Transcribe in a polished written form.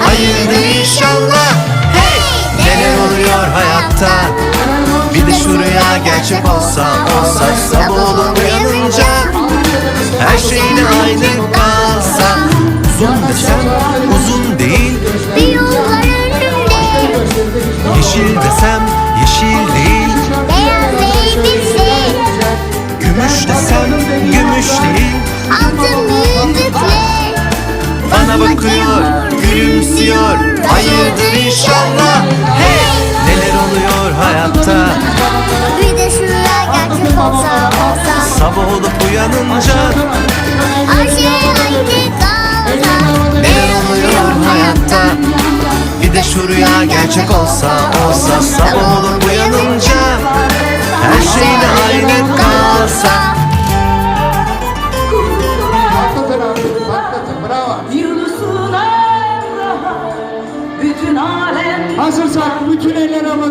hayırdır inşallah. Hey! Neler oluyor hayatta? Bir de şu rüya gerçek olsa sabah olup uyanınca her şeyine aynı kalsa. Uzun desem uzun değil, Bir yol var önümde, yeşil desem yeşil değil, beyaz elbise, gümüş desem gümüş değil. altın yüzükle Bana bakıyor, gülümsüyor, hayırdır inşallah. Hey! Neler oluyor hayatta? bir de şu rüya gerçek olsa Sabah olup uyanınca her şey aynı kalsa. neler oluyor hayatta? Bir de şu rüya gerçek olsa sabah olup uyanınca her şeyin aynı kalsa. Yunus'un Emrah'a bütün alem Hazırsak bütün eller havada.